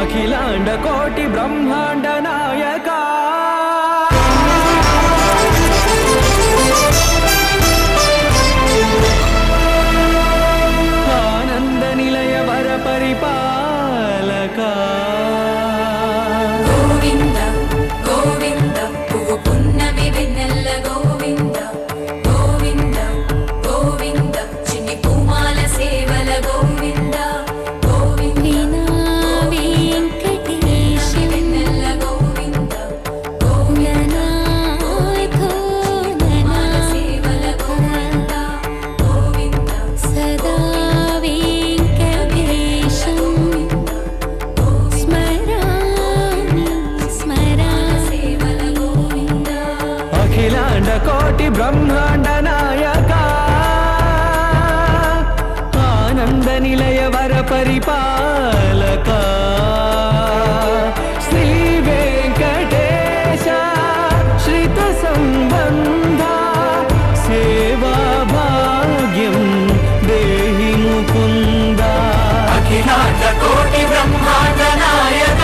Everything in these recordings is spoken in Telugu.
అఖిలాండ కోటి బ్రహ్మాండ నాయక ఆనంద నిలయ వర పరిపాలక గోవింద గోవింద పువ్వు పున్నమి వెన్నెల్ల గోవింద గోవింద గోవింద చిన్ని పూమాల సేవల గోవింద గోవింద వెంకటేశ వెన్నెల్ల గోవింద గోవింద పూమాల సేవల గోవింద గోవింద సదా వెంకటేశం స్మరామి సేవల గోవింద అఖిలాండ కోటి బ్రహ్మాండ నాయక ఆనంద నిలయ వర పరిపాలక శ్రీ వెంకటేశ శ్రిత సంబంధ సేవా భాగ్యం దేహి ముకుంద అఖిలాండ కోటి బ్రహ్మాండ నాయక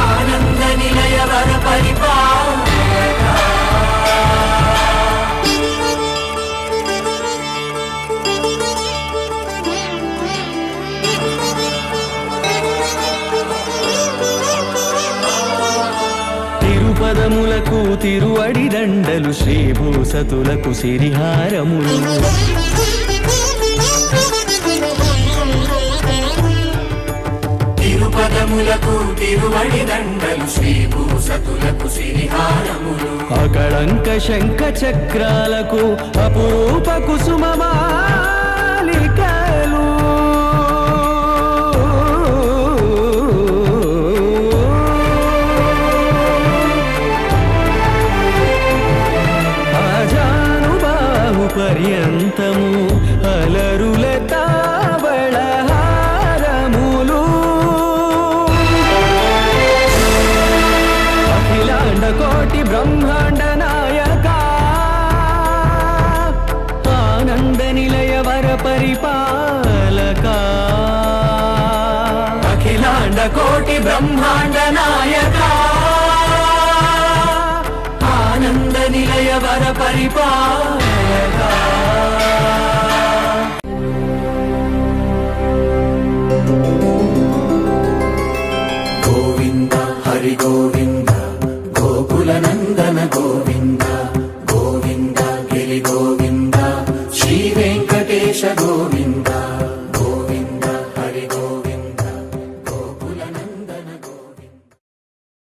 ఆనంద నిలయ వర పరిపాలక తిరుపదములకు తిరువడి దండలు శ్రీభూసతులకు సిరిహారములు తిరుపదములకు తిరువడి దండలు శ్రీభూసతులకు సిరిహారములు అకళంక శంఖ చక్రాలకు అపురూప కుసుమమాలికలు ఆజానుబాహు పర్యంతము అలరుల తావళ హారములు అఖిలాండ కోటి బ్రహ్మాండ నాయక ఆనంద నిలయ వర పరిపాలక అఖిలాండ కోటి బ్రహ్మాండ నాయక ఆనంద నిలయ వర పరిపాలక గోవింద హరి గోవింద గోకుల నందన గోవింద గోవింద గిరి గోవింద శ్రీ వెంకటేశ గోవింద